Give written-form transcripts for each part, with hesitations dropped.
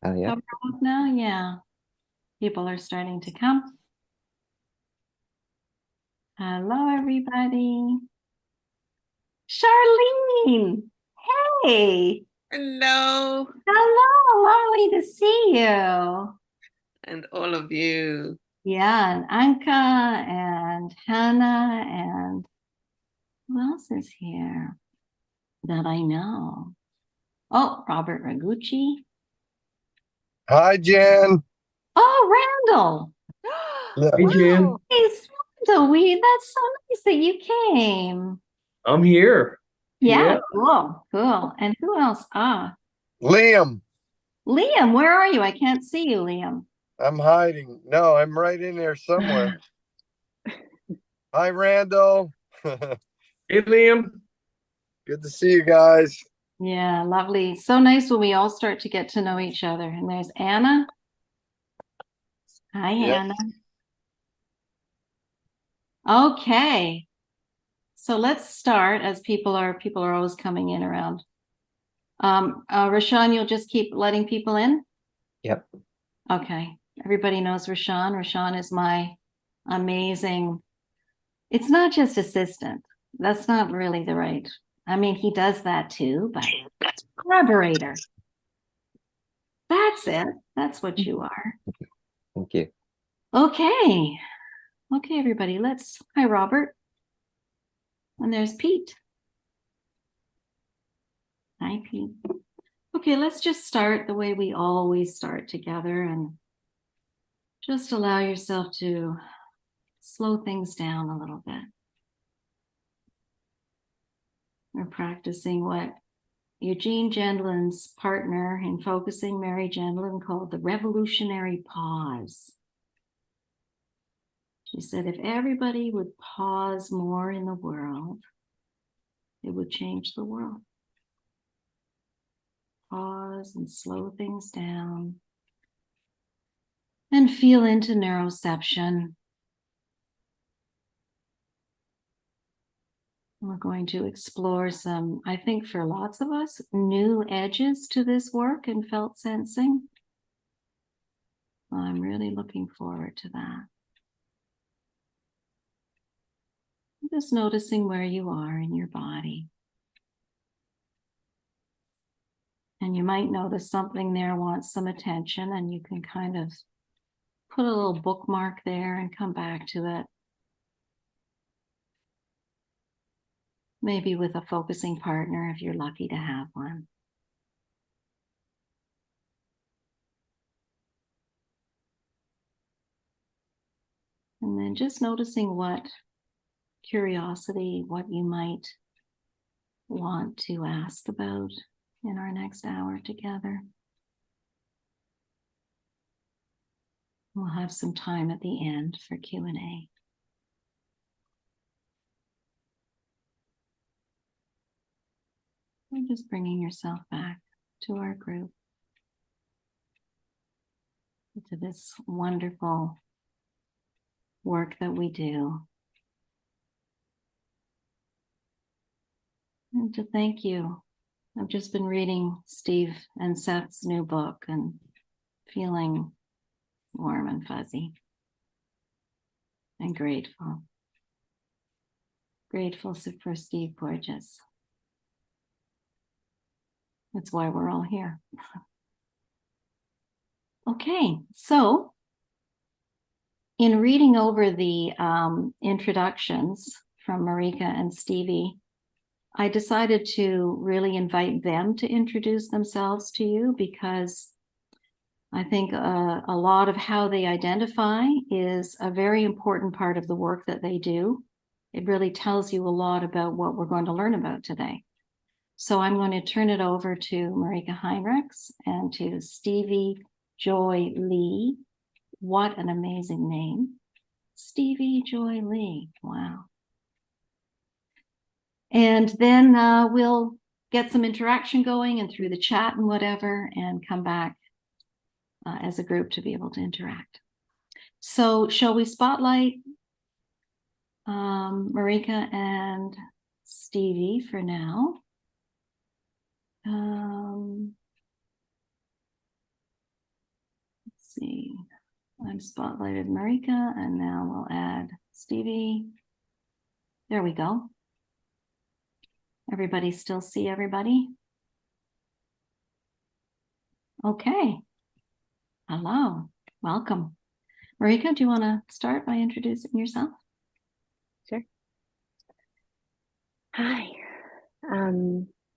Oh, yeah. Cover up now? Yeah. People are starting to come. Hello, everybody. Charlene. Hey. Hello, Hello. Lovely to see you. and all of you. Yeah, and Anka and Hannah and who else is here that I know? Oh, Robert Ragucci. Hi, Jen. Oh, Randall. Yeah. Hey, Jen. Nice, Randall. That's so nice that you came. I'm here. Yeah, Yeah. cool, cool. And who else? Liam, Liam, where are you? I can't see you, Liam. I'm hiding. No, I'm right in there somewhere. Hi, Randall. Good Hey, Liam. to see you guys. Yeah, lovely. So nice when we all start to get to know each other. And there's Anna. Hi, Yep. Anna. Okay. So let's start as people are always coming in around. Rashawn, you'll just keep letting people in? Yep. Okay. Everybody knows Rashawn. Rashawn is my amazing, it's not just assistant. That's not really the right. I mean, he does that too, but collaborator. That's it. That's what you are. Thank you. Okay. Okay, everybody. Hi, Robert. And there's Pete. Hi, Pete. Okay, let's just start the way we always start together and just allow yourself to slow things down a little bit. We're practicing what Eugene Gendlin's partner in focusing, Mary Gendlin, called the revolutionary pause. She said, if everybody would pause more in the world, it would change the world. Pause and slow things down and feel into neuroception. We're going to explore some, I think for lots of us, new edges to this work in felt sensing. I'm really looking forward to that. Just noticing where you are in your body. And you might notice something there wants some attention, and you can kind of put a little bookmark there and come back to it. Maybe with a focusing partner if you're lucky to have one. And then just noticing what curiosity, what you might want to ask about in our next hour together. We'll have some time at the end for Q&A. And just bringing yourself back to our group, to this wonderful work that we do. And to thank you. I've just been reading Steve and Seth's new book and feeling warm and fuzzy and grateful. Grateful for Steve Porges. That's why we're all here. Okay, so in reading over the introductions from Marika and Stevie, I decided to really invite them to introduce themselves to you because I think a lot of how they identify is a very important part of the work that they do. It really tells you a lot about what we're going to learn about today. So I'm going to turn it over to Marika Heinrichs and to Stevie Joy Leigh. What an amazing name. Stevie Joy Leigh. Wow. And then we'll get some interaction going and through the chat and whatever, and come back as a group to be able to interact. So shall we spotlight Marika and Stevie for now? see. I've spotlighted Marika, and now we'll add Stevie. There we go. Everybody still see everybody? Okay. Hello. Welcome. Marika, do you want to start by introducing yourself? Sure. Hi.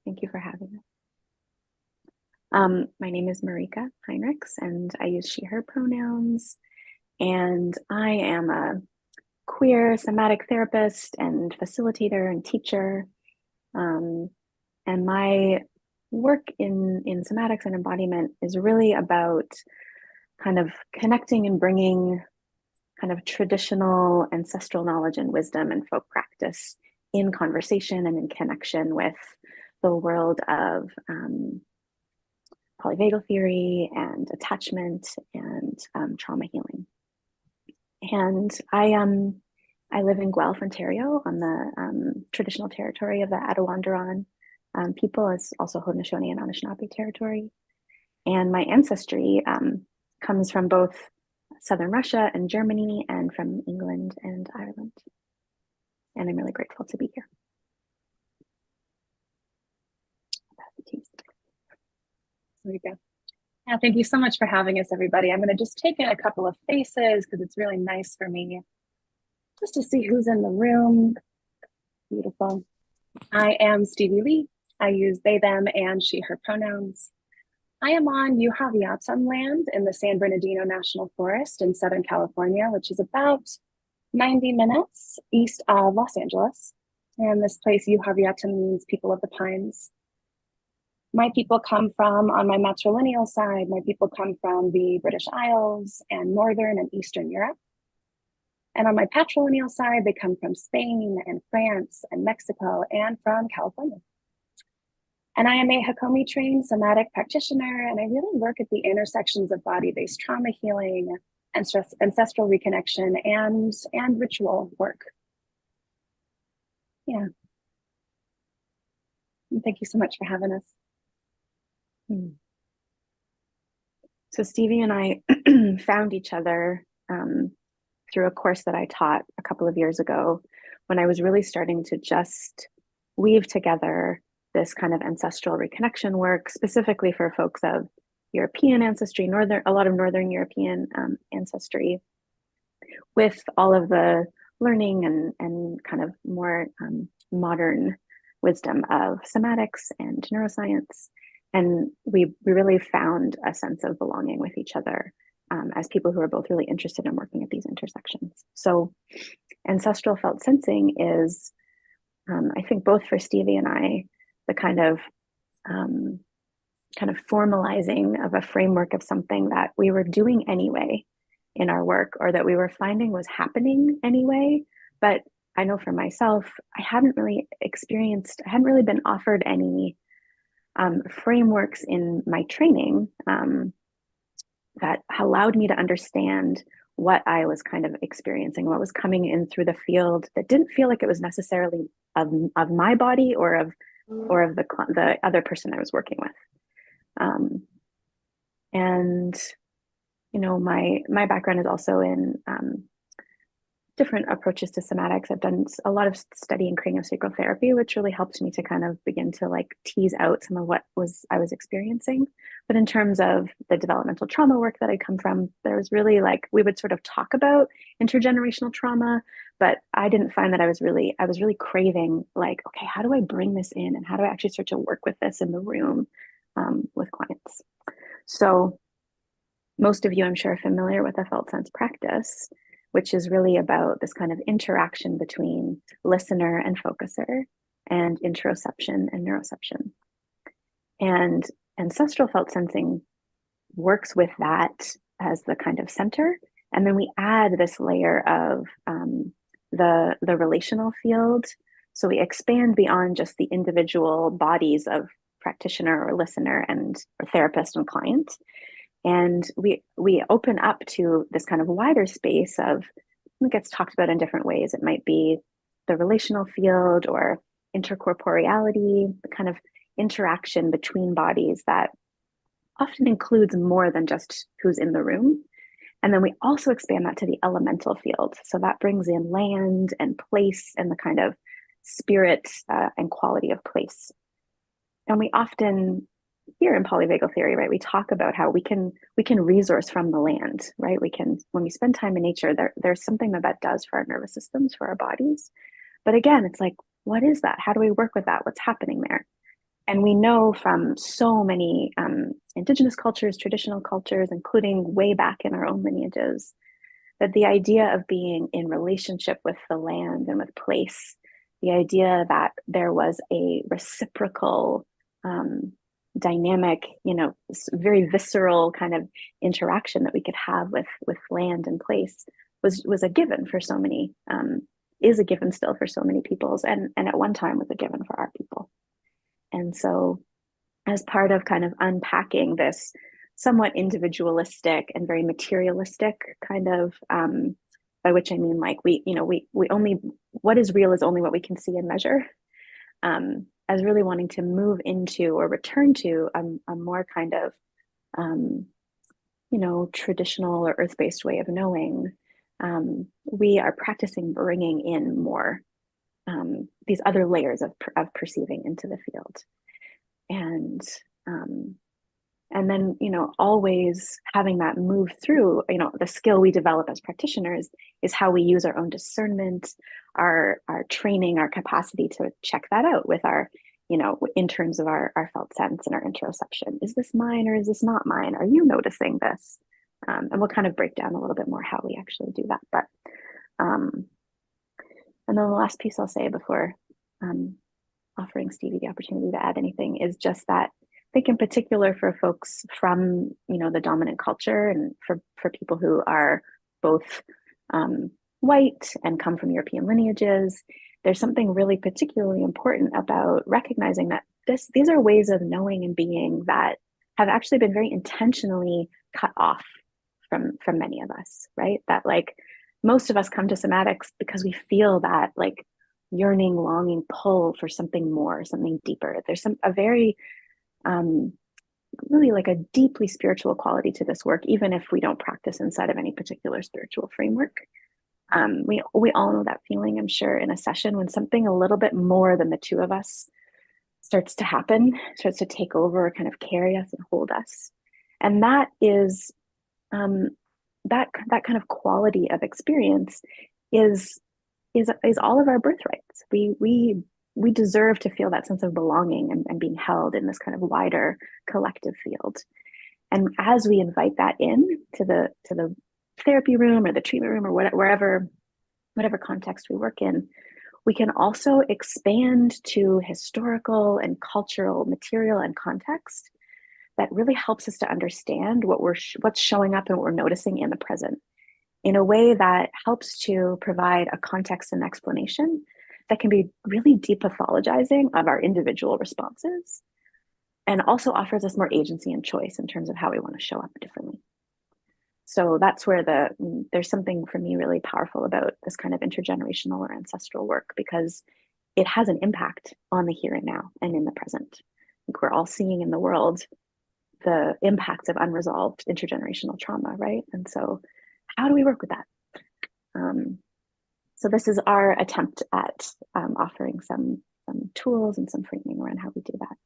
Thank you for having us. My name is Marika Heinrichs, and I use she, her pronouns. And I am a queer somatic therapist and facilitator and teacher. And my work in somatics and embodiment is really about kind of connecting and bringing kind of traditional ancestral knowledge and wisdom and folk practice in conversation and in connection with the world of polyvagal theory and attachment and trauma healing. And I live in Guelph, Ontario, on the traditional territory of the Attawandaron people. It's also Haudenosaunee and Anishinaabe territory. And my ancestry comes from both Southern Russia and Germany and from England and Ireland. And I'm really grateful to be here. There we go. Yeah, thank you so much for having us, everybody. I'm going to just take in a couple of faces because it's really nice for me just to see who's in the room. Beautiful. I am Stevie Leigh. I use they, them, and she, her pronouns. I am on Yuhaviatam land in the San Bernardino National Forest in Southern California, which is about 90 minutes east of Los Angeles. And this place, Yuhaviatam, means people of the pines. My people come from, on my matrilineal side, my people come from the British Isles and Northern and Eastern Europe. And on my patrilineal side, they come from Spain and France and Mexico and from California. And I am a Hakomi trained somatic practitioner, and I really work at the intersections of body-based trauma healing and ancestral reconnection and ritual work. Yeah. And thank you so much for having us. So Stevie and I found each other through a course that I taught a couple of years ago when I was really starting to just weave together this kind of ancestral reconnection work, specifically for folks of European ancestry, a lot of Northern European ancestry, with all of the learning and kind of more modern wisdom of somatics and neuroscience. And we really found a sense of belonging with each other as people who are both really interested in working at these intersections. So ancestral felt sensing is, I think both for Stevie and I, the kind of formalizing of a framework of something that we were doing anyway in our work, or that we were finding was happening anyway. But I know for myself, I hadn't really been offered any frameworks in my training that allowed me to understand what I was kind of experiencing, what was coming in through the field that didn't feel like it was necessarily of my body or of the other person I was working with. And you know, my background is also in different approaches to somatics. I've done a lot of study in craniosacral therapy, which really helped me to kind of begin to like tease out some of what I was experiencing. But in terms of the developmental trauma work that I come from, there was really like, we would sort of talk about intergenerational trauma, but I didn't find that I was really craving like, okay, how do I bring this in and how do I actually start to work with this in the room with clients? So most of you, I'm sure, are familiar with a felt sense practice, which is really about this kind of interaction between listener and focuser and interoception and neuroception. And ancestral felt sensing works with that as the kind of center. And then we add this layer of the relational field. So we expand beyond just the individual bodies of practitioner or listener or therapist and client. And we open up to this kind of wider space of, it gets talked about in different ways. It might be the relational field or intercorporeality, the kind of interaction between bodies that often includes more than just who's in the room. And then we also expand that to the elemental field. So that brings in land and place and the kind of spirit and quality of place. And we often here in polyvagal theory, right, we talk about how we can resource from the land, right? We can, when we spend time in nature, there's something that does for our nervous systems, for our bodies. But again, it's like, what is that? How do we work with that? What's happening there? And we know from so many indigenous cultures, traditional cultures, including way back in our own lineages, that the idea of being in relationship with the land and with place, the idea that there was a reciprocal dynamic, very visceral kind of interaction that we could have with land and place was a given for so many, is a given still for so many peoples, and at one time was a given for our people. And so as part of kind of unpacking this somewhat individualistic and very materialistic kind of, by which I mean, like, we only, what is real is only what we can see and measure, as really wanting to move into or return to a more kind of, traditional or earth-based way of knowing, we are practicing bringing in more these other layers of perceiving into the field. And then, always having that move through, the skill we develop as practitioners is how we use our own discernment, our training, our capacity to check that out with our, in terms of our felt sense and our interoception. Is this mine or is this not mine? Are you noticing this? And we'll kind of break down a little bit more how we actually do that. But, and then the last piece I'll say before offering Stevie the opportunity to add anything is just that I think in particular for folks from, the dominant culture, and for people who are both white and come from European lineages, there's something really particularly important about recognizing that these are ways of knowing and being that have actually been very intentionally cut off from many of us, right? That, like, most of us come to somatics because we feel that, like, yearning, longing pull for something more, something deeper. There's a very really like a deeply spiritual quality to this work, even if we don't practice inside of any particular spiritual framework. We all know that feeling, I'm sure, in a session when something a little bit more than the two of us starts to happen, starts to take over, kind of carry us and hold us. And that is that kind of quality of experience is all of our birthrights. We deserve to feel that sense of belonging and being held in this kind of wider collective field. And as we invite that in to the therapy room or the treatment room or whatever context we work in, we can also expand to historical and cultural material and context that really helps us to understand what's showing up and what we're noticing in the present, in a way that helps to provide a context and explanation that can be really depathologizing of our individual responses, and also offers us more agency and choice in terms of how we want to show up differently. So that's where there's something for me really powerful about this kind of intergenerational or ancestral work, because it has an impact on the here and now and in the present. We're all seeing in the world the impacts of unresolved intergenerational trauma, right? And so how do we work with that? So this is our attempt at offering some tools and some framing around how we do that.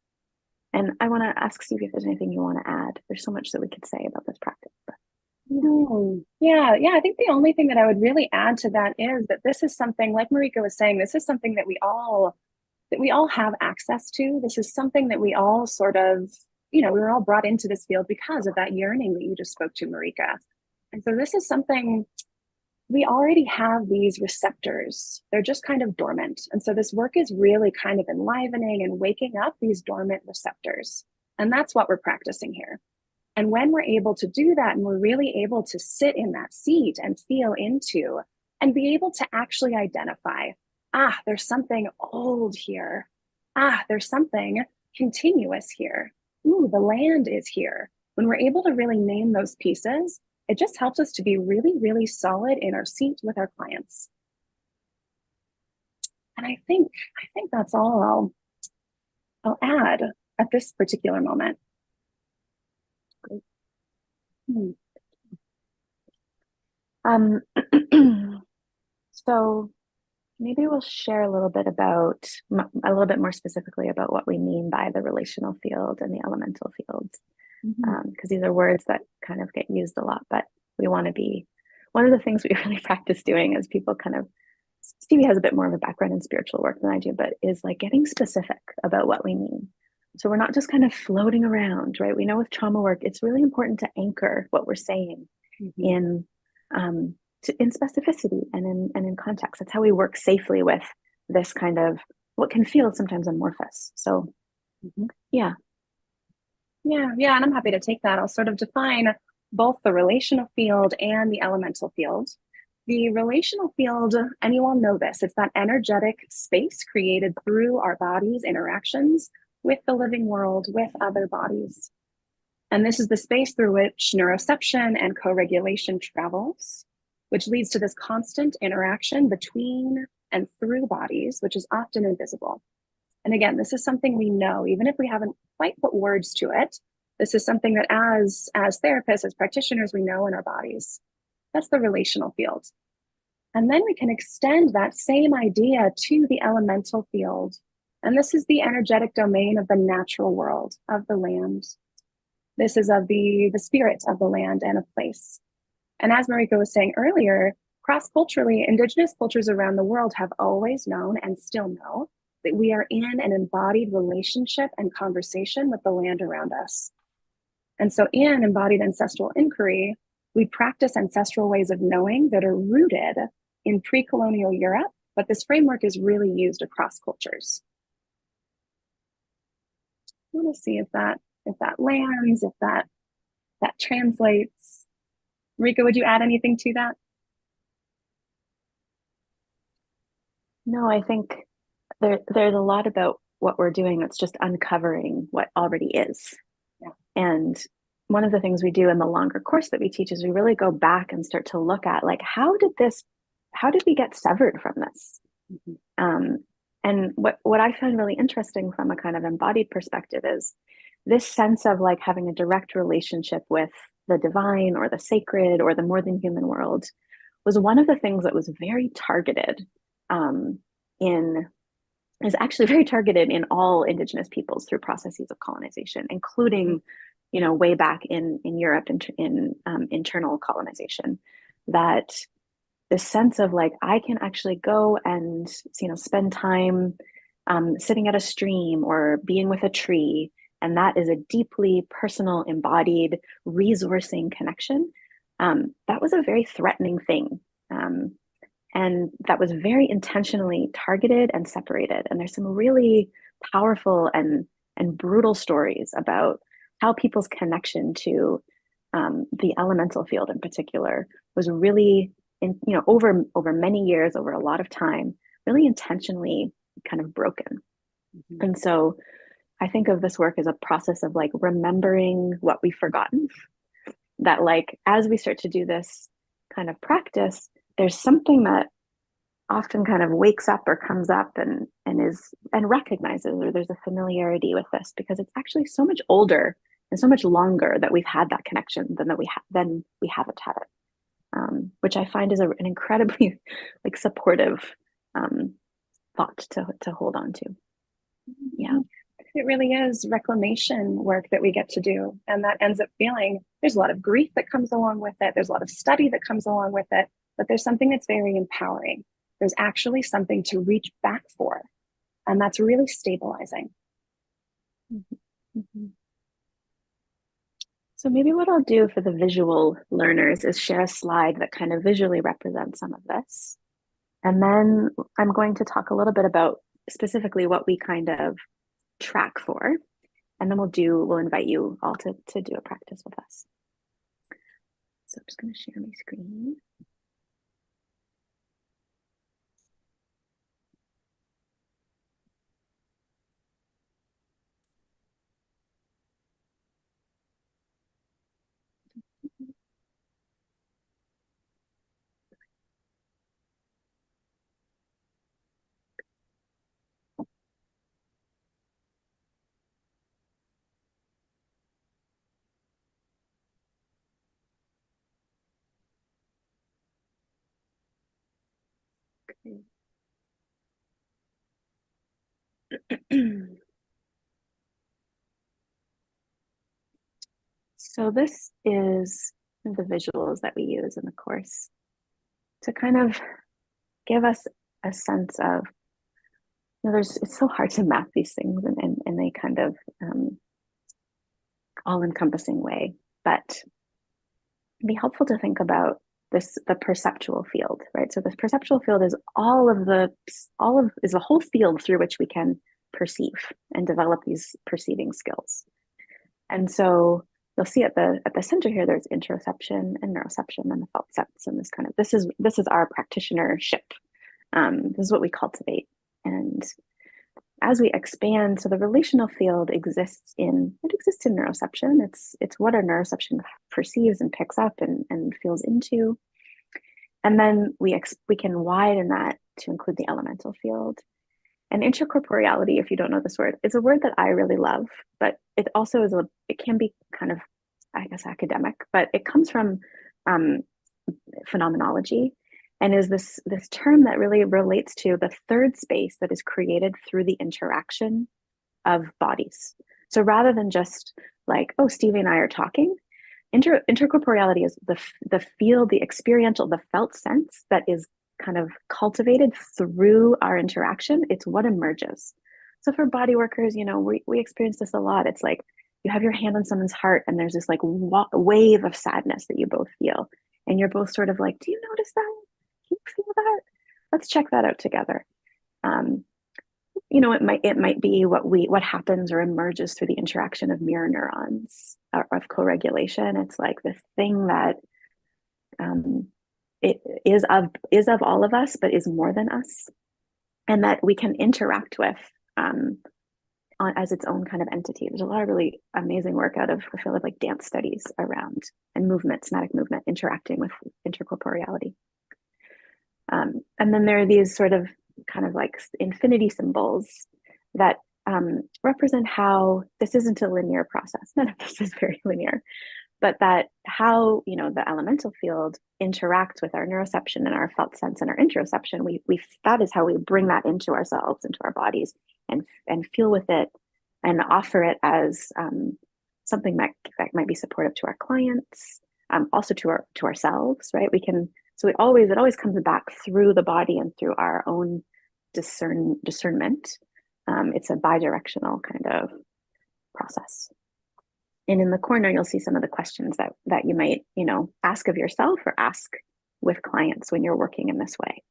And I want to ask Stevie if there's anything you want to add. There's so much that we could say about this practice. But. No. Yeah. I think the only thing that I would really add to that is that this is something, like Marika was saying, this is something that we all have access to. This is something that we all sort of, we were all brought into this field because of that yearning that you just spoke to, Marika. And so this is something, we already have these receptors. They're just kind of dormant. And so this work is really kind of enlivening and waking up these dormant receptors. And that's what we're practicing here. And when we're able to do that, and we're really able to sit in that seat and feel into, and be able to actually identify, there's something old here. There's something continuous here. Ooh, the land is here. When we're able to really name those pieces, it just helps us to be really, really solid in our seat with our clients. And I think that's all I'll add at this particular moment. Um, so maybe we'll share a little bit about, a little bit more specifically about what we mean by the relational field and the elemental fields. Because these are words that kind of get used a lot, but we want to be, one of the things we really practice doing is people kind of, Stevie has a bit more of a background in spiritual work than I do, but is like getting specific about what we mean. So we're not just kind of floating around, right? We know with trauma work, it's really important to anchor what we're saying in in specificity and in context. That's how we work safely with this kind of what can feel sometimes amorphous. So yeah. And I'm happy to take that. I'll sort of define both the relational field and the elemental field. The relational field, and you all know this, it's that energetic space created through our bodies' interactions with the living world, with other bodies. And this is the space through which neuroception and co-regulation travels, which leads to this constant interaction between and through bodies, which is often invisible. And again, this is something we know, even if we haven't quite put words to it. This is something that as therapists, as practitioners, we know in our bodies. That's the relational field. And then we can extend that same idea to the elemental field. And this is the energetic domain of the natural world, of the land. This is of the spirit of the land and of place. And as Marika was saying earlier, cross-culturally, Indigenous cultures around the world have always known and still know that we are in an embodied relationship and conversation with the land around us. And so in Embodied Ancestral Inquiry, we practice ancestral ways of knowing that are rooted in pre-colonial Europe, but this framework is really used across cultures. I want to see if that lands, if that translates. Marika, would you add anything to that? No, I think there's a lot about what we're doing that's just uncovering what already is. Yeah. And one of the things we do in the longer course that we teach is we really go back and start to look at like, how did we get severed from this? And what I find really interesting from a kind of embodied perspective is this sense of like having a direct relationship with the divine or the sacred or the more than human world was one of the things that was very targeted is actually very targeted in all Indigenous peoples through processes of colonization, including, way back in Europe in internal colonization. That this sense of like, I can actually go and, spend time sitting at a stream or being with a tree. And that is a deeply personal, embodied, resourcing connection. That was a very threatening thing. And that was very intentionally targeted and separated. And there's some really powerful and brutal stories about how people's connection to the elemental field in particular was really, over many years, over a lot of time, really intentionally kind of broken. And so I think of this work as a process of like remembering what we've forgotten. That like, as we start to do this kind of practice, there's something that often kind of wakes up or comes up and recognizes, or there's a familiarity with this because it's actually so much older and so much longer that we've had that connection than we haven't had it, which I find is an incredibly like supportive thought to hold on to. Yeah. It really is reclamation work that we get to do. And that ends up feeling, there's a lot of grief that comes along with it. There's a lot of study that comes along with it, but there's something that's very empowering. There's actually something to reach back for. And that's really stabilizing. So maybe what I'll do for the visual learners is share a slide that kind of visually represents some of this. And then I'm going to talk a little bit about specifically what we kind of track for. And then we'll invite you all to do a practice with us. So I'm just going to share my screen. So this is the visuals that we use in the course to kind of give us a sense of, it's so hard to map these things in a kind of all-encompassing way, but it'd be helpful to think about the perceptual field, right? So this perceptual field is is the whole field through which we can perceive and develop these perceiving skills. And so you'll see at the center here, there's interoception and neuroception and the felt sense. And this is our practitionership. This is what we cultivate. And as we expand, so the relational field exists in neuroception. It's what our neuroception perceives and picks up and feels into. And then we can widen that to include the elemental field. And intracorporeality, if you don't know this word, is a word that I really love, but it also it can be kind of, I guess, academic, but it comes from phenomenology and is this term that really relates to the third space that is created through the interaction of bodies. So rather than just like, oh, Stevie and I are talking, intercorporeality is the field, the experiential, the felt sense that is kind of cultivated through our interaction. It's what emerges. So for body workers, we experience this a lot. It's like you have your hand on someone's heart and there's this like wave of sadness that you both feel. And you're both sort of like, do you notice that? Can you feel that? Let's check that out together. It might be what happens or emerges through the interaction of mirror neurons or of co-regulation. It's like this thing that it is of all of us, but is more than us, and that we can interact with as its own kind of entity. There's a lot of really amazing work out of the field of like dance studies around and movement, somatic movement, interacting with intercorporeality. And then there are these sort of kind of like infinity symbols that represent how this isn't a linear process. None of this is very linear, but that how, the elemental field interacts with our neuroception and our felt sense and our interoception. That is how we bring that into ourselves, into our bodies, and feel with it and offer it as something that might be supportive to our clients, also to ourselves, right? It always comes back through the body and through our own discernment. It's a bidirectional kind of process. And in the corner, you'll see some of the questions that you might, ask of yourself or ask with clients when you're working in this way.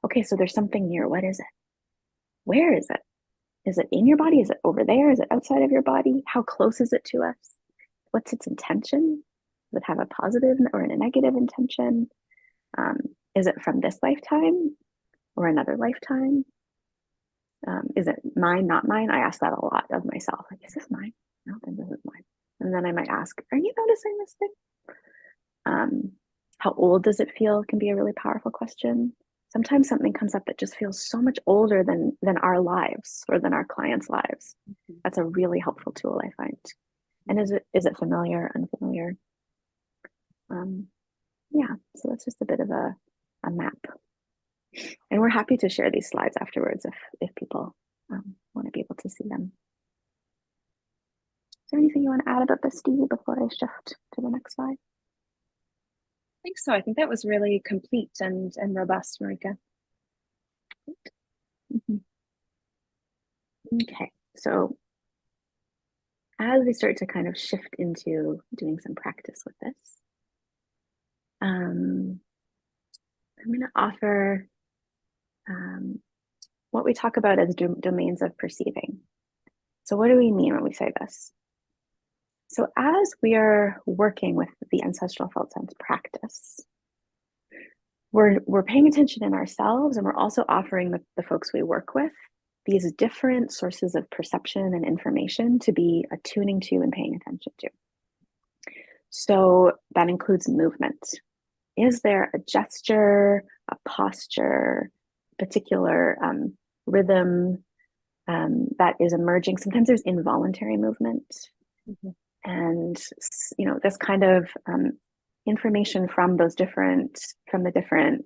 Okay, so there's something here. What is it? Where is it? Is it in your body? Is it over there? Is it outside of your body? How close is it to us? What's its intention? Does it have a positive or a negative intention? Is it from this lifetime or another lifetime? Is it mine, not mine? I ask that a lot of myself. Like, is this mine? I don't think this is mine. And then I might ask, are you noticing this thing? How old does it feel? Can be a really powerful question. Sometimes something comes up that just feels so much older than our lives or than our clients' lives. Mm-hmm. That's a really helpful tool, I find. And is it familiar, unfamiliar? Yeah, so that's just a bit of a map. And we're happy to share these slides afterwards if people want to be able to see them. Is there anything you want to add about this, Stevie, before I shift to the next slide? I think so. I think that was really complete and robust, Marika. Mm-hmm. Okay, so as we start to kind of shift into doing some practice with this, I'm going to offer what we talk about as domains of perceiving. So what do we mean when we say this? So as we are working with the ancestral felt sense practice, we're paying attention in ourselves, and we're also offering the folks we work with these different sources of perception and information to be attuning to and paying attention to. So that includes movement. Is there a gesture, a posture, particular rhythm that is emerging? Sometimes there's involuntary movement. Mm-hmm. And, this kind of, information from the different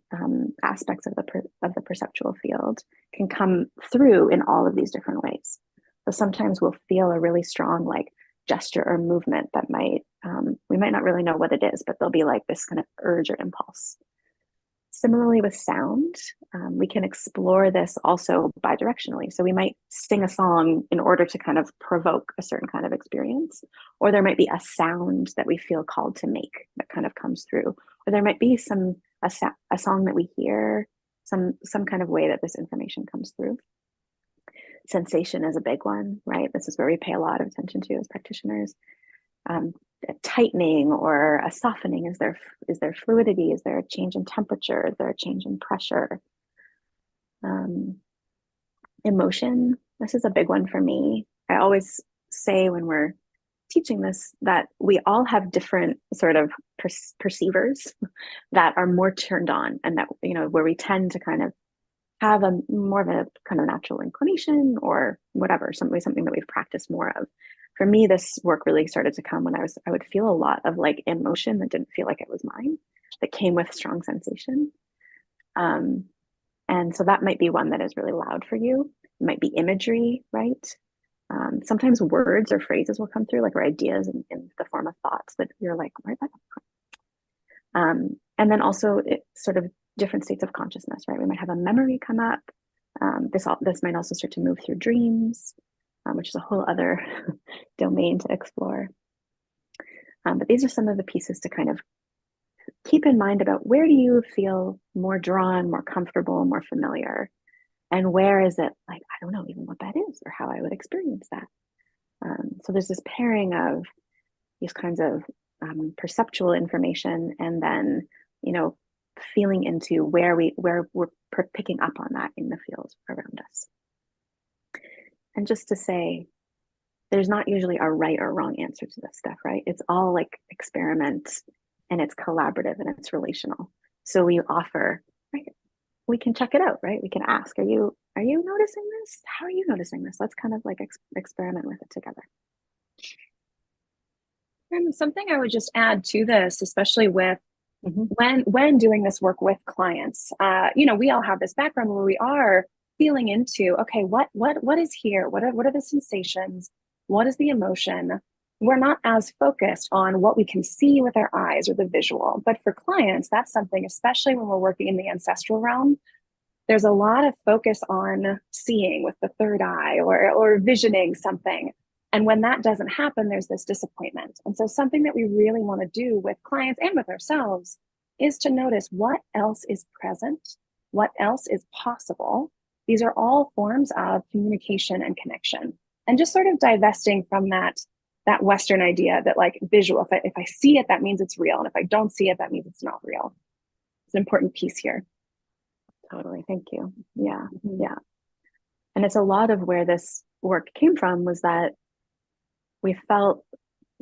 aspects of the perceptual field can come through in all of these different ways. So sometimes we'll feel a really strong like gesture or movement that might we might not really know what it is, but there'll be like this kind of urge or impulse. Similarly with sound, we can explore this also bidirectionally. So we might sing a song in order to kind of provoke a certain kind of experience, or there might be a sound that we feel called to make that kind of comes through, or there might be a song that we hear, some kind of way that this information comes through. Sensation is a big one, right? This is where we pay a lot of attention to as practitioners. A tightening or a softening? Is there fluidity? Is there a change in temperature? Is there a change in pressure? Emotion, this is a big one for me. I always say when we're teaching this that we all have different sort of perceivers that are more turned on, and that, you know, where we tend to kind of have a more of a kind of natural inclination or whatever, something that we've practiced more of. For me, this work really started to come when I would feel a lot of like emotion that didn't feel like it was mine, that came with strong sensation. And so that might be one that is really loud for you. It might be imagery, right? Sometimes words or phrases will come through, like, or ideas in the form of thoughts that you're like, where did that come from? And then also it sort of different states of consciousness, right? We might have a memory come up. This might also start to move through dreams, which is a whole other domain to explore. But these are some of the pieces to kind of keep in mind about where do you feel more drawn, more comfortable, more familiar, and where is it like, I don't know even what that is or how I would experience that. So there's this pairing of these kinds of perceptual information, and then, you know, feeling into where we're picking up on that in the field around us. And just to say, there's not usually a right or wrong answer to this stuff, right? It's all like experiment, and it's collaborative, and it's relational. So we offer, right? We can check it out, right? We can ask, are you noticing this? How are you noticing this? Let's kind of like experiment with it together. And something I would just add to this, especially with when doing this work with clients, you know, we all have this background where we are feeling into, okay, what is here? What are the sensations? What is the emotion? We're not as focused on what we can see with our eyes or the visual, but for clients, that's something, especially when we're working in the ancestral realm, there's a lot of focus on seeing with the third eye or visioning something. And when that doesn't happen, there's this disappointment. And so something that we really want to do with clients and with ourselves is to notice what else is present, what else is possible. These are all forms of communication and connection. And just sort of divesting from that Western idea that like visual, if I see it, that means it's real. And if I don't see it, that means it's not real. It's an important piece here. Totally, thank you. Yeah, yeah. And it's a lot of where this work came from was that we felt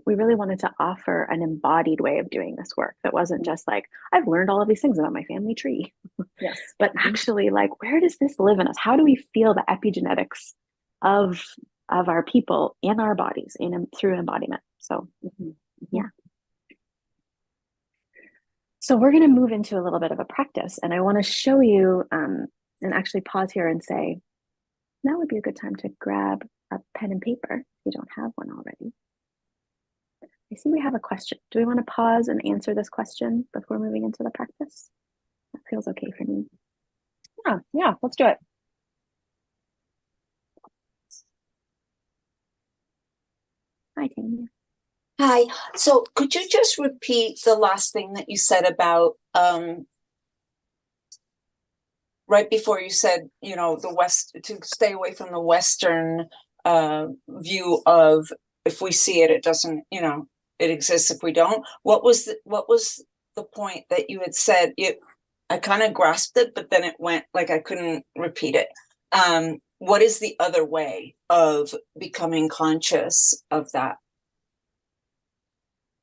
we really wanted to offer an embodied way of doing this work that wasn't just like, I've learned all of these things about my family tree. Yes. But actually, like, where does this live in us? How do we feel the epigenetics of our people in our bodies through embodiment? So yeah. So we're going to move into a little bit of a practice, and I want to show you and actually pause here and say, now would be a good time to grab a pen and paper if you don't have one already. I see we have a question. Do we want to pause and answer this question before moving into the practice? That feels okay for me. Yeah, let's do it. Hi, Tanya. Hi. So could you just repeat the last thing that you said about right before you said, you know, the West, to stay away from the Western view of if we see it, it doesn't, you know, it exists if we don't. What was the point that you had said? I kind of grasped it, but then it went like I couldn't repeat it. What is the other way of becoming conscious of that?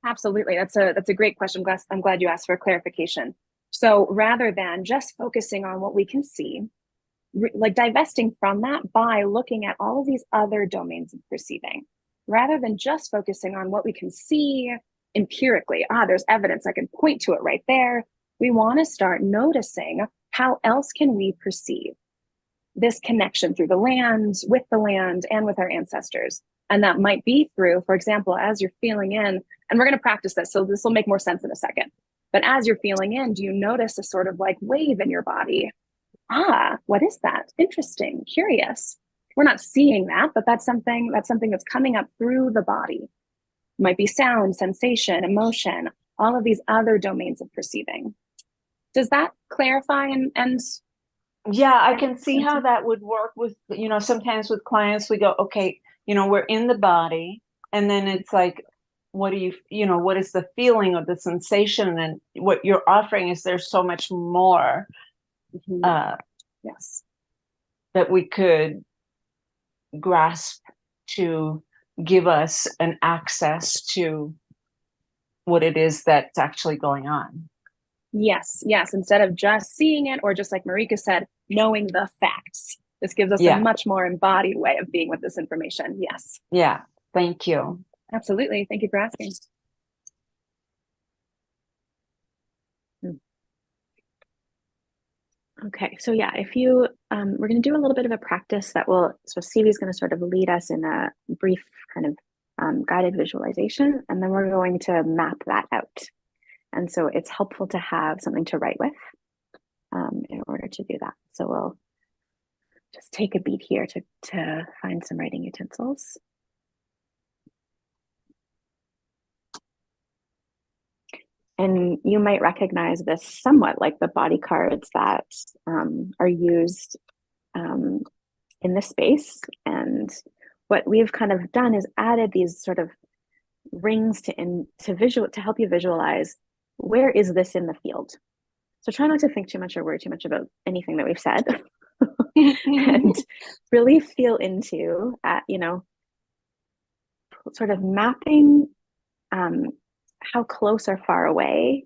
Absolutely. That's a great question. I'm glad you asked for clarification. So rather than just focusing on what we can see, like divesting from that by looking at all of these other domains of perceiving, rather than just focusing on what we can see empirically. There's evidence, I can point to it right there. We want to start noticing how else can we perceive this connection through the land, with the land, and with our ancestors. And that might be through, for example, as you're feeling in, and we're going to practice this, so this will make more sense in a second. But as you're feeling in, do you notice a sort of like wave in your body? What is that? Interesting, curious. We're not seeing that, but that's something that's coming up through the body. It might be sound, sensation, emotion, all of these other domains of perceiving. Does that clarify and Yeah, I can see how that would work with, sometimes with clients, we go, okay, we're in the body, and then it's like, what do what is the feeling of the sensation? And what you're offering is there's so much more yes, that we could grasp to give us an access to what it is that's actually going on. yes, instead of just seeing it, or just like Marika said, knowing the facts. This gives us a much more embodied way of being with this information. Yes. Yeah, thank you. Absolutely. Thank you for asking. Okay, so yeah, if you, we're going to do a little bit of a practice so Stevie's going to sort of lead us in a brief kind of guided visualization, and then we're going to map that out. And so it's helpful to have something to write with in order to do that. So we'll just take a beat here to find some writing utensils. And you might recognize this somewhat like the body cards that are used in this space. And what we've kind of done is added these sort of rings to help you visualize, where is this in the field? So try not to think too much or worry too much about anything that we've said. And really feel into, sort of mapping how close or far away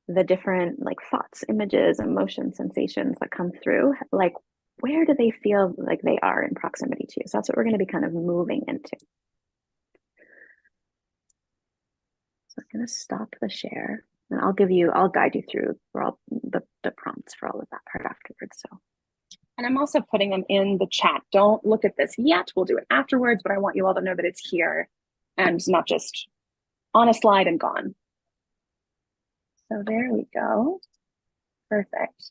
the different like thoughts, images, emotions, sensations that come through, like where do they feel like they are in proximity to you? So that's what we're going to be kind of moving into. So I'm going to stop the share, and I'll guide you through for all the prompts for all of that part afterwards. So. And I'm also putting them in the chat. Don't look at this yet. We'll do it afterwards, but I want you all to know that it's here and not just on a slide and gone. So there we go. Perfect.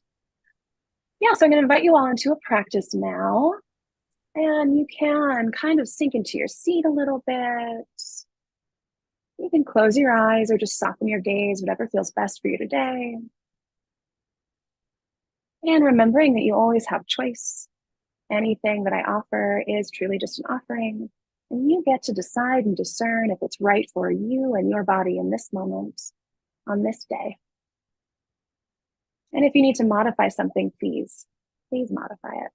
Yeah, so I'm going to invite you all into a practice now. And you can kind of sink into your seat a little bit. You can close your eyes or just soften your gaze, whatever feels best for you today. And remembering that you always have choice. Anything that I offer is truly just an offering. And you get to decide and discern if it's right for you and your body in this moment, on this day. And if you need to modify something, please modify it.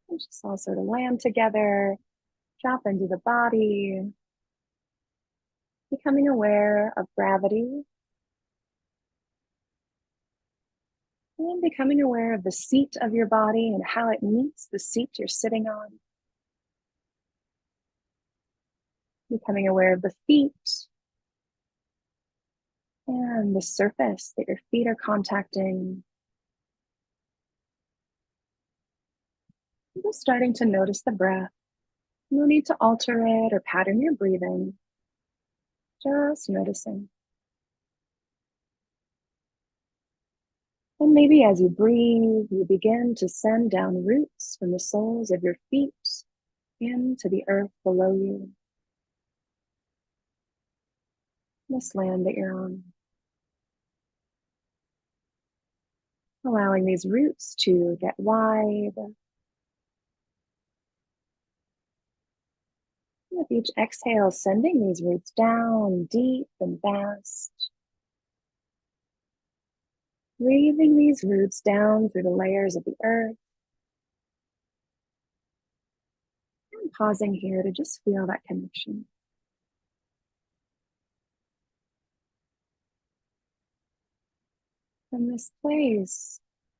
And just all sort of land together, drop into the body, becoming aware of gravity, and becoming aware of the seat of your body and how it meets the seat you're sitting on. Becoming aware of the feet and the surface that your feet are contacting. Just starting to notice the breath. No need to alter it or pattern your breathing. Just noticing. And maybe as you breathe, you begin to send down roots from the soles of your feet into the earth below you. This land that you're on. Allowing these roots to get wide. With each exhale, sending these roots down deep and vast. Breathing these roots down through the layers of the earth. And pausing here to just feel that connection. From this place,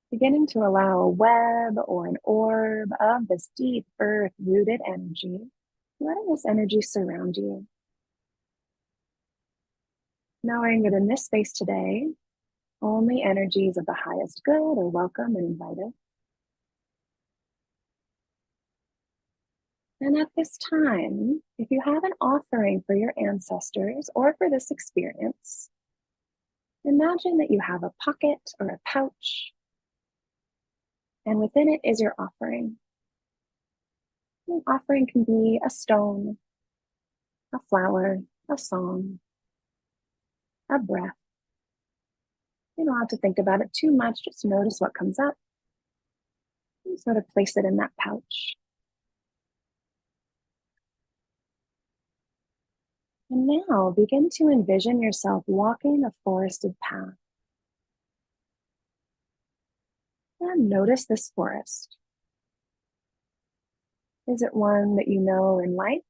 beginning to allow a web or an orb of this deep earth-rooted energy, letting this energy surround you. knowing that in this space today, only energies of the highest good are welcome and invited. And at this time, if you have an offering for your ancestors or for this experience, imagine that you have a pocket or a pouch, and within it is your offering. An offering can be a stone, a flower, a song, a breath. You don't have to think about it too much, just notice what comes up. And sort of place it in that pouch. And now begin to envision yourself walking a forested path. And notice this forest. Is it one that you know and like?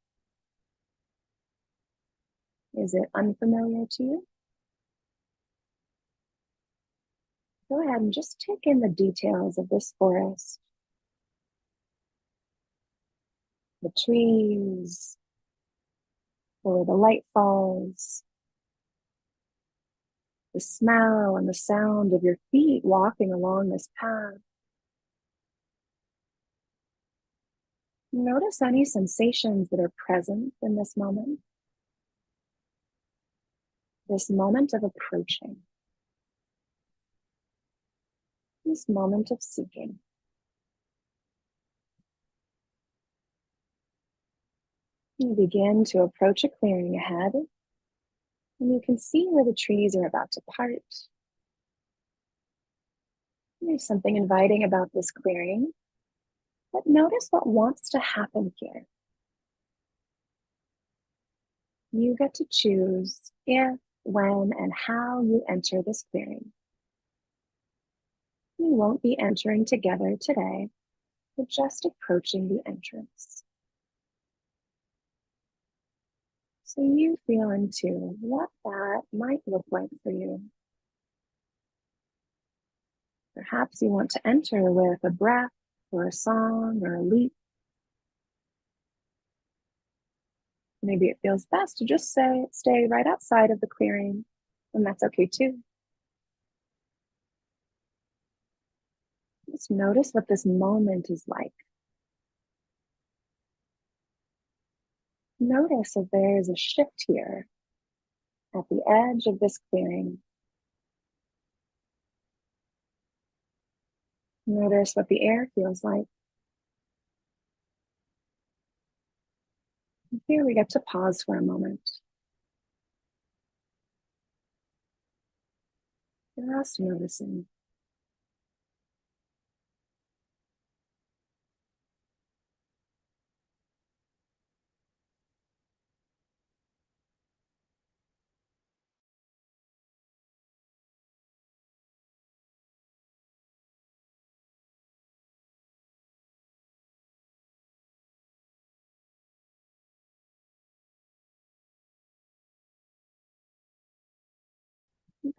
Is it unfamiliar to you? Go ahead and just take in the details of this forest. The trees, where the light falls, the smell and the sound of your feet walking along this path. Notice any sensations that are present in this moment of approaching, this moment of seeking. You begin to approach a clearing ahead, and you can see where the trees are about to part. There's something inviting about this clearing, but notice what wants to happen here. You get to choose if, when, and how you enter this clearing. You won't be entering together today, but just approaching the entrance. So you feel into what that might look like for you. Perhaps you want to enter with a breath or a song or a leap. Maybe it feels best to just stay right outside of the clearing, and that's okay too. Just notice what this moment is like. Notice if there is a shift here at the edge of this clearing. Notice what the air feels like. And here we get to pause for a moment. Just noticing.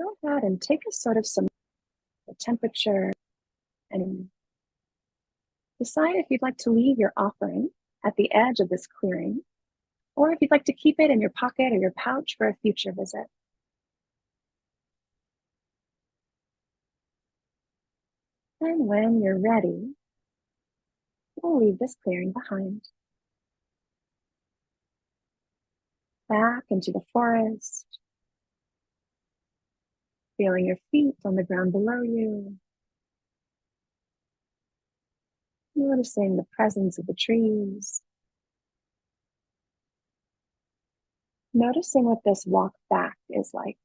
Go ahead and take a sort of some temperature and decide if you'd like to leave your offering at the edge of this clearing, or if you'd like to keep it in your pocket or your pouch for a future visit. And when you're ready, we'll leave this clearing behind. Back into the forest, feeling your feet on the ground below you. Noticing the presence of the trees. Noticing what this walk back is like.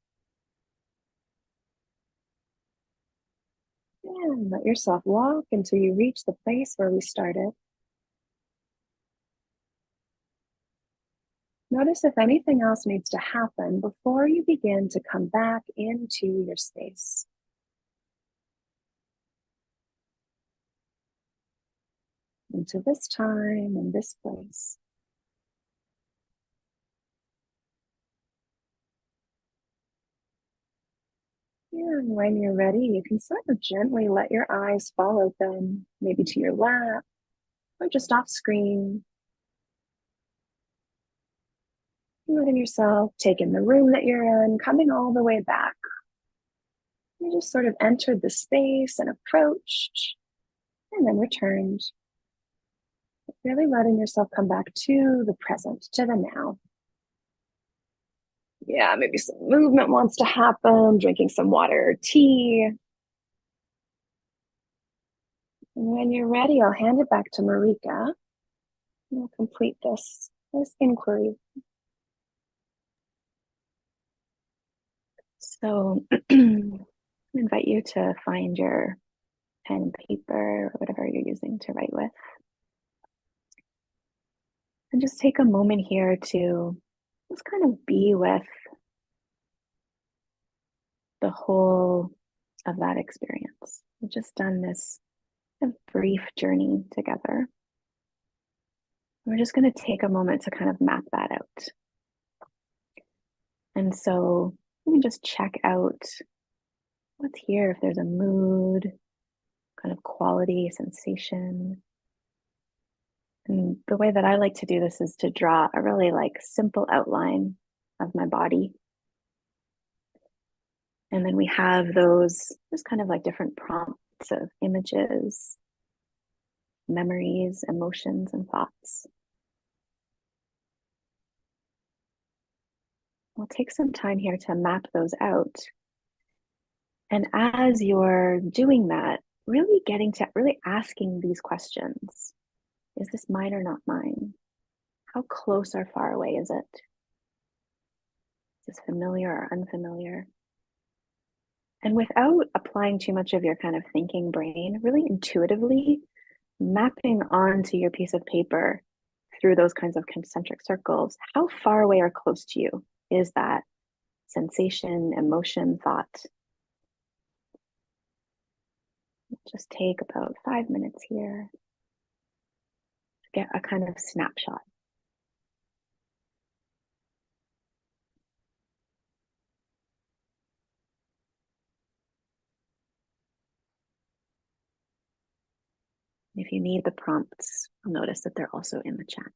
And let yourself walk until you reach the place where we started. Notice if anything else needs to happen before you begin to come back into your space. Into this time and this place. And when you're ready, you can sort of gently let your eyes fall open, maybe to your lap or just off screen. letting yourself take in the room that you're in, coming all the way back. You just sort of entered the space and approached and then returned. Really letting yourself come back to the present, to the now. Yeah, maybe some movement wants to happen, drinking some water or tea. And when you're ready, I'll hand it back to Marika. And we'll complete this inquiry. So I invite you to find your pen and paper or whatever you're using to write with. And just take a moment here to just kind of be with the whole of that experience. We've just done this kind of brief journey together. We're just going to take a moment to kind of map that out. And so you can just check out what's here, if there's a mood, kind of quality, sensation. And the way that I like to do this is to draw a really simple outline of my body. And then we have those just kind of different prompts of images, memories, emotions, and thoughts. We'll take some time here to map those out. And as you're doing that, really asking these questions. Is this mine or not mine? How close or far away is it? Is this familiar or unfamiliar? And without applying too much of your kind of thinking brain, really intuitively mapping onto your piece of paper through those kinds of concentric circles, how far away or close to you is that sensation, emotion, thought? Just take about 5 minutes here to get a kind of snapshot. If you need the prompts, you'll notice that they're also in the chat.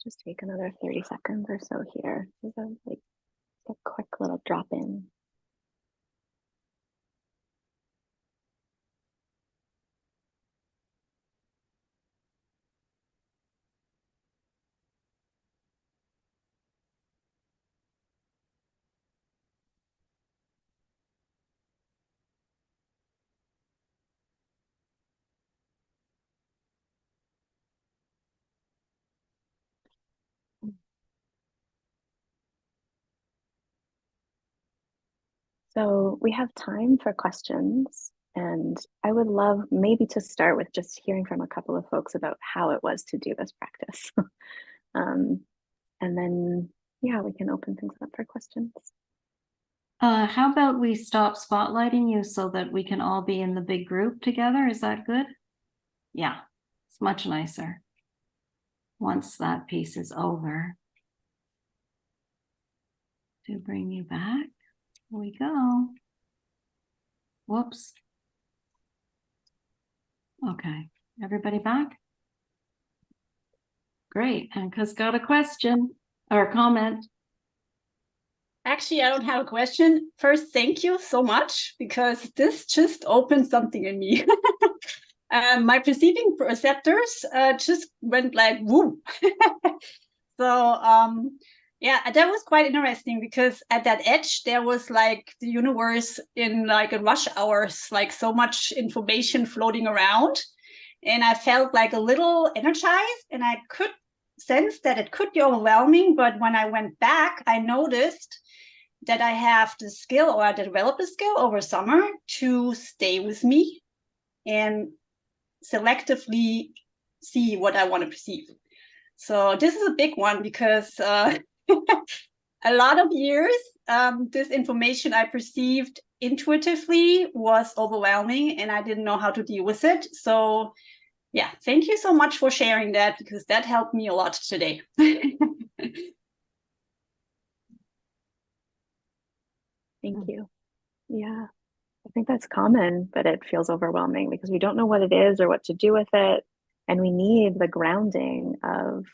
Just take another 30 seconds or so here. This is a quick little drop in. So we have time for questions, and I would love maybe to start with just hearing from a couple of folks about how it was to do this practice. And then, yeah, we can open things up for questions. How about we stop spotlighting you so that we can all be in the big group together? Is that good? Yeah, it's much nicer once that piece is over. To bring you back. Here we go. Whoops. Okay, everybody back? Great, Anka's got a question or a comment. Actually, I don't have a question. First, thank you so much, because this just opened something in me. My perceiving receptors just went like, woo. So, yeah, that was quite interesting, because at that edge, there was like the universe in like a rush hours, like so much information floating around. And I felt like a little energized, and I could sense that it could be overwhelming. But when I went back, I noticed that I have the skill, or I developed a skill over summer, to stay with me and selectively see what I want to perceive. So this is a big one, because a lot of years, this information I perceived intuitively was overwhelming, and I didn't know how to deal with it. So yeah, thank you so much for sharing that, because that helped me a lot today. Thank you. Yeah, I think that's common, but it feels overwhelming because we don't know what it is or what to do with it. And we need the grounding of,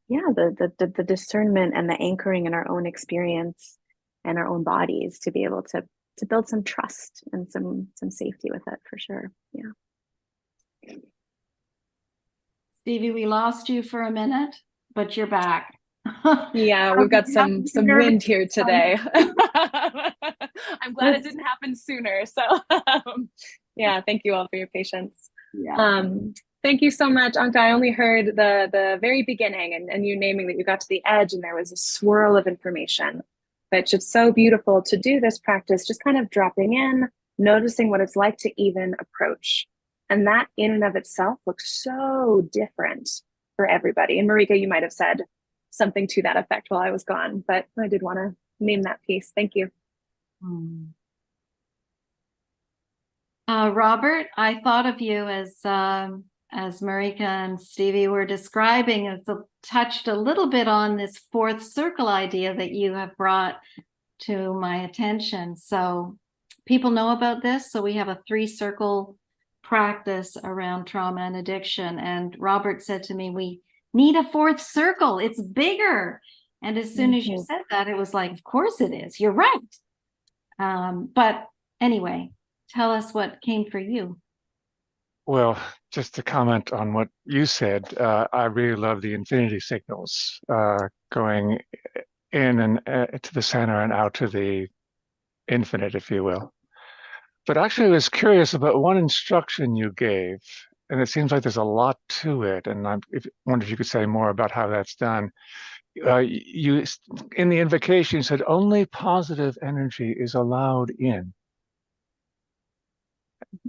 yeah, the discernment and the anchoring in our own experience and our own bodies to be able to build some trust and some safety with it, for sure. Yeah. Stevie, we lost you for a minute, but you're back. Yeah, we've got some wind here today. I'm glad it didn't happen sooner. So yeah, thank you all for your patience. Yeah. Thank you so much, Anka. I only heard the very beginning and you naming that you got to the edge and there was a swirl of information. But it's just so beautiful to do this practice, just kind of dropping in, noticing what it's like to even approach. And that in and of itself looks so different for everybody. And Marika, you might have said something to that effect while I was gone, but I did want to name that piece. Thank you. Robert, I thought of you as Marika and Stevie were describing, as touched a little bit on this fourth circle idea that you have brought to my attention. So people know about this. So we have a 3-circle practice around trauma and addiction. And Robert said to me, we need a 4th circle. It's bigger. And as soon as you said that, it was like, of course it is. You're right. But anyway, tell us what came for you. Well, just to comment on what you said, I really love the infinity signals going in and to the center and out to the infinite, if you will. But actually, I was curious about one instruction you gave, and it seems like there's a lot to it. And I wonder if you could say more about how that's done. You, in the invocation, said only positive energy is allowed in.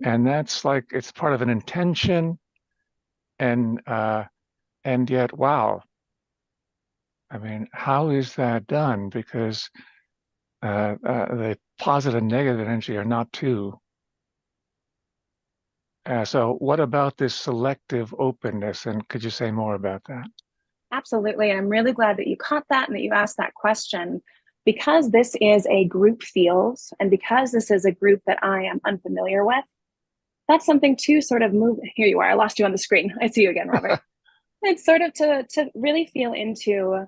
And that's like, it's part of an intention, and yet, wow. I mean, how is that done? Because the positive and negative energy are not two. So what about this selective openness? And could you say more about that? Absolutely. And I'm really glad that you caught that and that you asked that question, because this is a group field and because this is a group that I am unfamiliar with. That's something to sort of move. Here you are. I lost you on the screen. I see you again, Robert. It's sort of to really feel into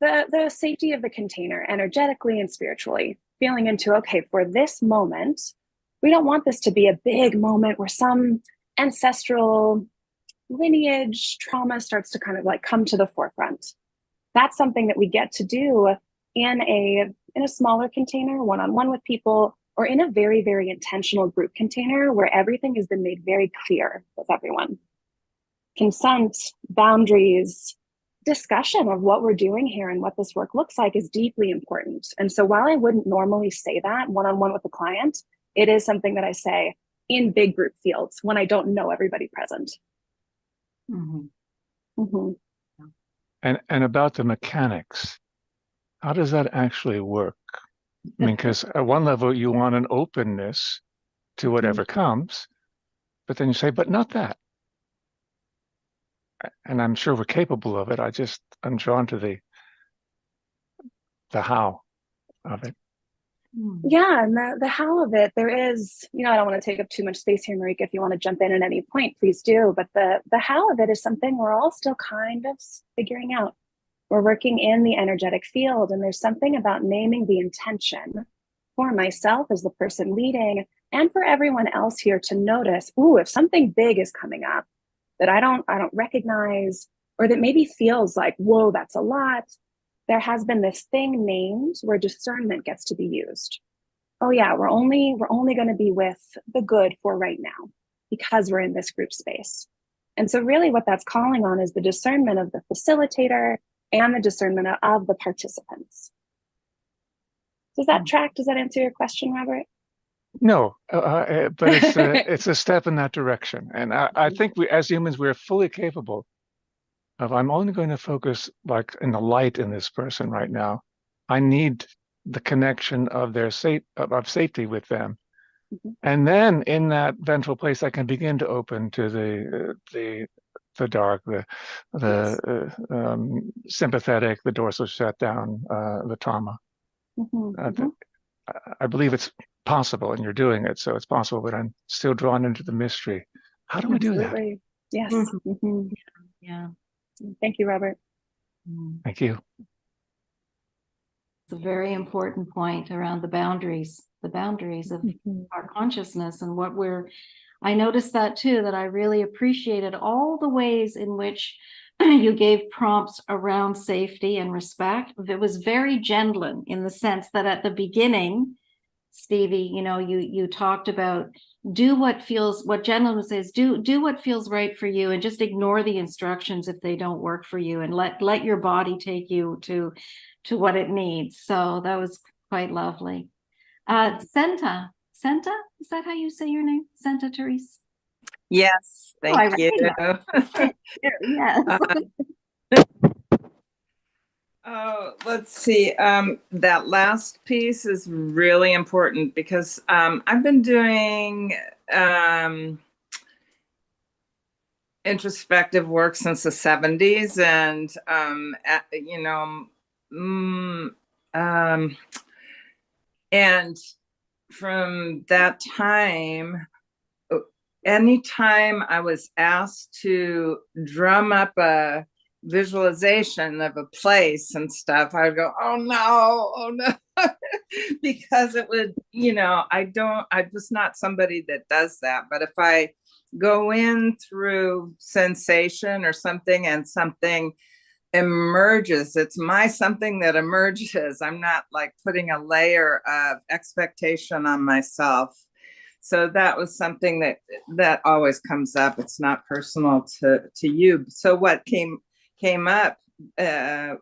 the safety of the container energetically and spiritually, feeling into, okay, for this moment, we don't want this to be a big moment where some ancestral lineage trauma starts to kind of like come to the forefront. That's something that we get to do in a smaller container, one-on-one with people, or in a very, very intentional group container where everything has been made very clear with everyone. Consent, boundaries, discussion of what we're doing here and what this work looks like is deeply important. And so while I wouldn't normally say that one-on-one with a client, it is something that I say in big group fields when I don't know everybody present. And about the mechanics, how does that actually work? I mean, because at one level you want an openness to whatever comes, but then you say, but not that. And I'm sure we're capable of it. I'm drawn to the how of it. Yeah, and the how of it, there is, I don't want to take up too much space here, Marika. If you want to jump in at any point, please do. But the how of it is something we're all still kind of figuring out. We're working in the energetic field, and there's something about naming the intention for myself as the person leading and for everyone else here to notice, ooh, if something big is coming up that I don't recognize, or that maybe feels like, whoa, that's a lot. There has been this thing named where discernment gets to be used. Oh yeah, we're only going to be with the good for right now because we're in this group space. And so really what that's calling on is the discernment of the facilitator and the discernment of the participants. Does that track? Does that answer your question, Robert? No, but it's a step in that direction. And I think we, as humans, we're fully capable of, I'm only going to focus like in the light in this person right now. I need the connection of their safety with them. And then in that ventral place, I can begin to open to the dark, the sympathetic, the dorsal shutdown, the trauma. I believe it's possible, and you're doing it, so it's possible, but I'm still drawn into the mystery. How do we do that? Yes. Yeah. Thank you, Robert. Thank you. It's a very important point around the boundaries of our consciousness and what I noticed that too, that I really appreciated all the ways in which you gave prompts around safety and respect. It was very Gendlin in the sense that at the beginning, Stevie, you talked about what Gendlin says, do what feels right for you and just ignore the instructions if they don't work for you and let your body take you to what it needs. So that was quite lovely. Senta, is that how you say your name? Senta Therese? Yes, thank you. Yes. Oh, let's see. That last piece is really important because I've been doing introspective work since the 70s, and and from that time, anytime I was asked to drum up a visualization of a place and stuff, I would go, oh no, because it would, I'm just not somebody that does that. But if I go in through sensation or something and something emerges, it's my something that emerges. I'm not like putting a layer of expectation on myself. So that was something that always comes up. It's not personal to you. So what came up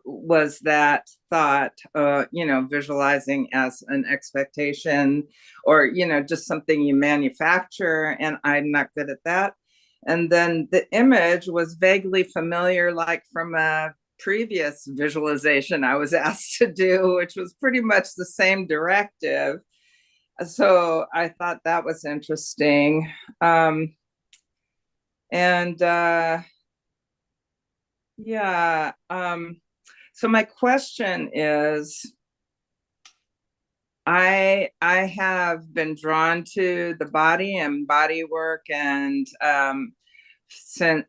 was that thought, visualizing as an expectation, or just something you manufacture, and I'm not good at that. And then the image was vaguely familiar, like from a previous visualization I was asked to do, which was pretty much the same directive. So I thought that was interesting. So my question is, I have been drawn to the body and body work, and since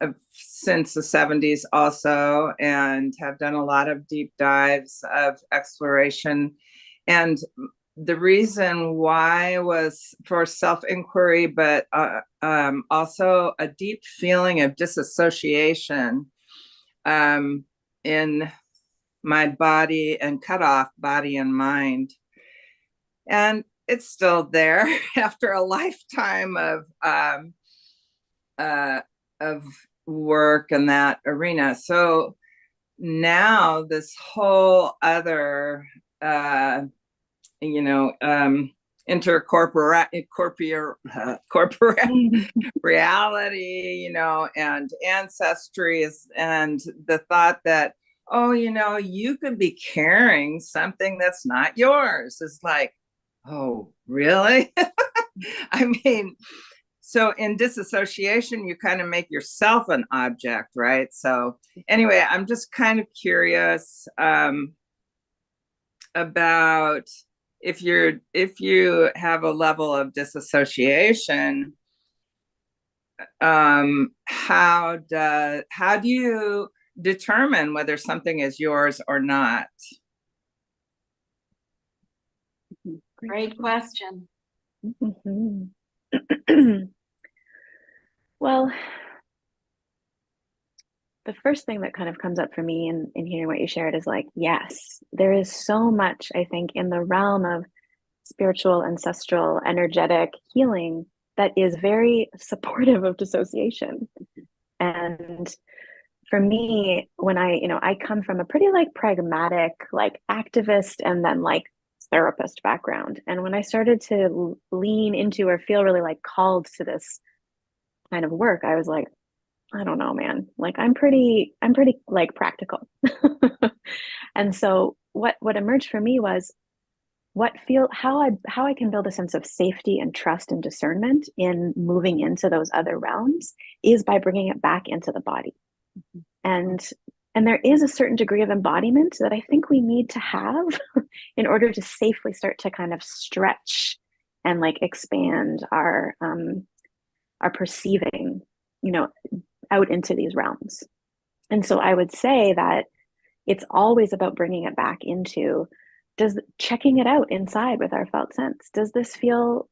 the 70s also, and have done a lot of deep dives of exploration. And the reason why was for self-inquiry, but also a deep feeling of disassociation in my body, and cut off body and mind. And it's still there after a lifetime of work in that arena. So now this whole other, corporate reality, and ancestries, and the thought that, oh, you could be carrying something that's not yours is like, oh, really? I mean, so in disassociation, you kind of make yourself an object, right? So anyway, I'm just kind of curious about if you have a level of disassociation, how do you determine whether something is yours or not? Great question. Well, the first thing that kind of comes up for me in hearing what you shared is like, yes, there is so much, I think, in the realm of spiritual, ancestral, energetic healing that is very supportive of dissociation. And for me, when I come from a pretty like pragmatic, like activist and then like therapist background. And when I started to lean into or feel really like called to this kind of work, I was like, I don't know, man. Like I'm pretty like practical. And so what emerged for me was how I can build a sense of safety and trust and discernment in moving into those other realms is by bringing it back into the body. And there is a certain degree of embodiment that I think we need to have in order to safely start to kind of stretch and like expand our perceiving, out into these realms. And so I would say that it's always about bringing it back into checking it out inside with our felt sense.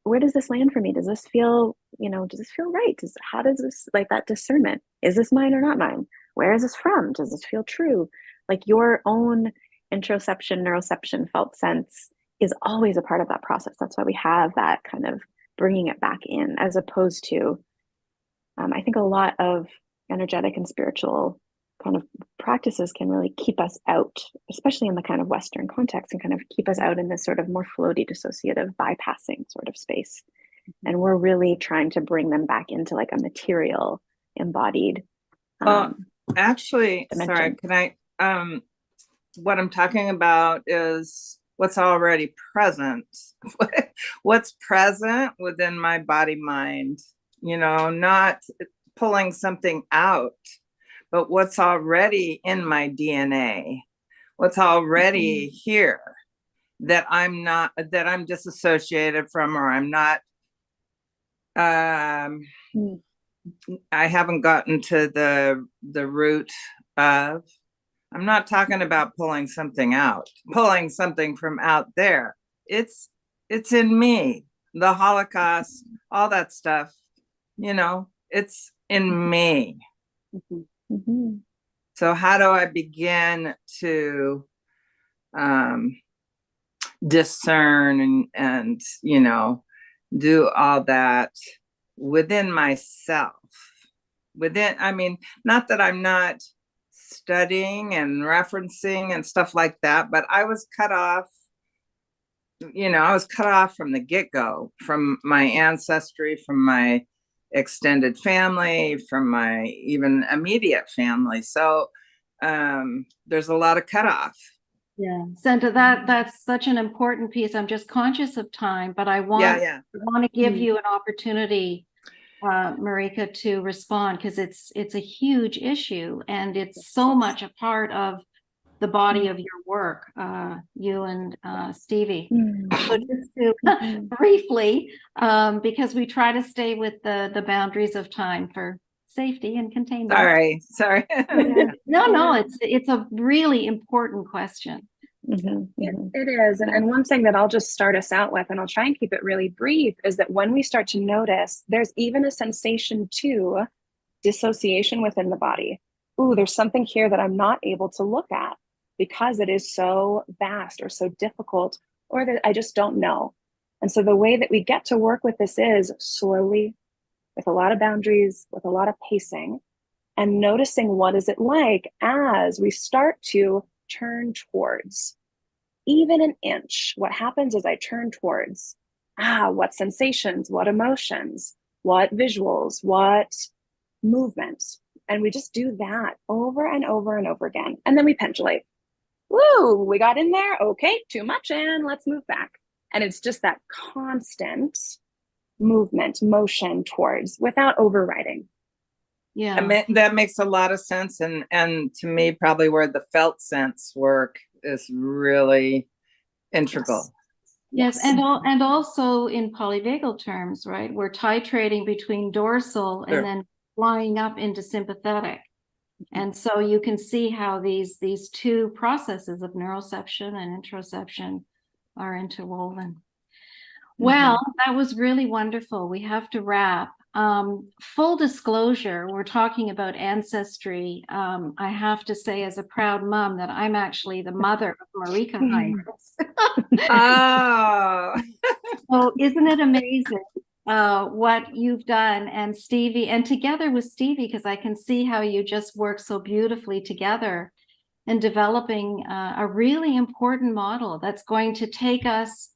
Where does this land for me? Does this feel right? How does this, like that discernment, is this mine or not mine? Where is this from? Does this feel true? Like your own interoception, neuroception, felt sense is always a part of that process. That's why we have that kind of bringing it back in, as opposed to, I think a lot of energetic and spiritual kind of practices can really keep us out, especially in the kind of Western context, and kind of keep us out in this sort of more floaty, dissociative, bypassing sort of space. And we're really trying to bring them back into like a material, embodied. Actually, dimension. sorry, can I, what I'm talking about is what's already present. What's present within my body mind, not pulling something out, but what's already in my DNA, what's already here that I'm disassociated from, or I'm not, I haven't gotten to the root of. I'm not talking about pulling something out, pulling something from out there. It's in me, the Holocaust, all that stuff, it's in me. So how do I begin to discern and do all that within myself? Not that I'm not studying and referencing and stuff like that, but I was cut off from the get-go, from my ancestry, from my extended family, from my even immediate family. So there's a lot of cutoff. Yeah. Senta, that's such an important piece. I'm just conscious of time, but I want to give you an opportunity, Marika, to respond, because it's a huge issue and it's so much a part of the body of your work, you and Stevie. So just to briefly, because we try to stay with the boundaries of time for safety and containment. Sorry. No, it's a really important question. It is. And one thing that I'll just start us out with, and I'll try and keep it really brief, is that when we start to notice, there's even a sensation to dissociation within the body. Ooh, there's something here that I'm not able to look at because it is so vast or so difficult, or that I just don't know. And so the way that we get to work with this is slowly, with a lot of boundaries, with a lot of pacing, and noticing what is it like as we start to turn towards. Even an inch, what happens as I turn towards? What sensations, what emotions, what visuals, what movements. And we just do that over and over and over again. And then we pendulate. Woo, we got in there. Okay, too much, and let's move back. And it's just that constant movement, motion towards without overriding. Yeah. That makes a lot of sense. And to me, probably where the felt sense work is really integral. Yes, and also in polyvagal terms, right? We're titrating between dorsal and then flying up into sympathetic. And so you can see how these two processes of neuroception and interoception are interwoven. Well, that was really wonderful. We have to wrap. Full disclosure, we're talking about ancestry. I have to say, as a proud mom, that I'm actually the mother of Marika Heinrichs. Oh, So isn't it amazing what you've done, and Stevie, and together with Stevie, because I can see how you just work so beautifully together in developing a really important model that's going to take us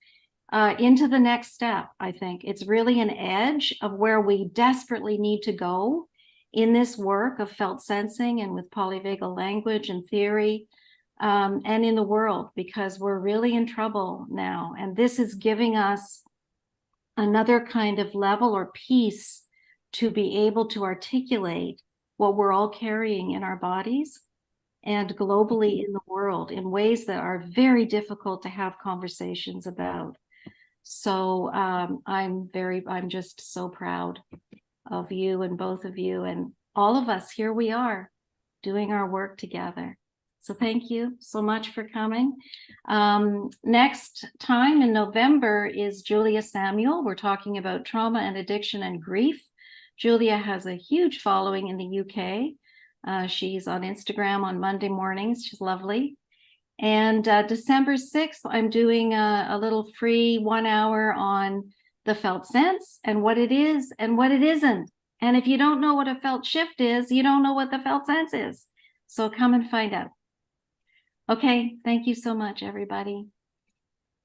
into the next step. I think it's really an edge of where we desperately need to go in this work of felt sensing and with polyvagal language and theory, and in the world, because we're really in trouble now. And this is giving us another kind of level or piece to be able to articulate what we're all carrying in our bodies and globally in the world in ways that are very difficult to have conversations about. So I'm just so proud of you and both of you and all of us. Here we are doing our work together. So thank you so much for coming. Next time in November is Julia Samuel. We're talking about trauma and addiction and grief. Julia has a huge following in the UK. She's on Instagram on Monday mornings. She's lovely. And December 6th, I'm doing a little free 1 hour on the felt sense and what it is and what it isn't. And if you don't know what a felt shift is, you don't know what the felt sense is. So come and find out. Okay, thank you so much, everybody.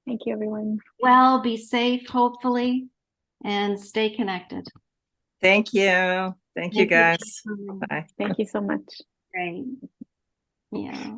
Thank you, everyone. Well, be safe, hopefully, and stay connected. thank you. Thank you, guys. You. Bye. Thank you so much. Great. Yeah.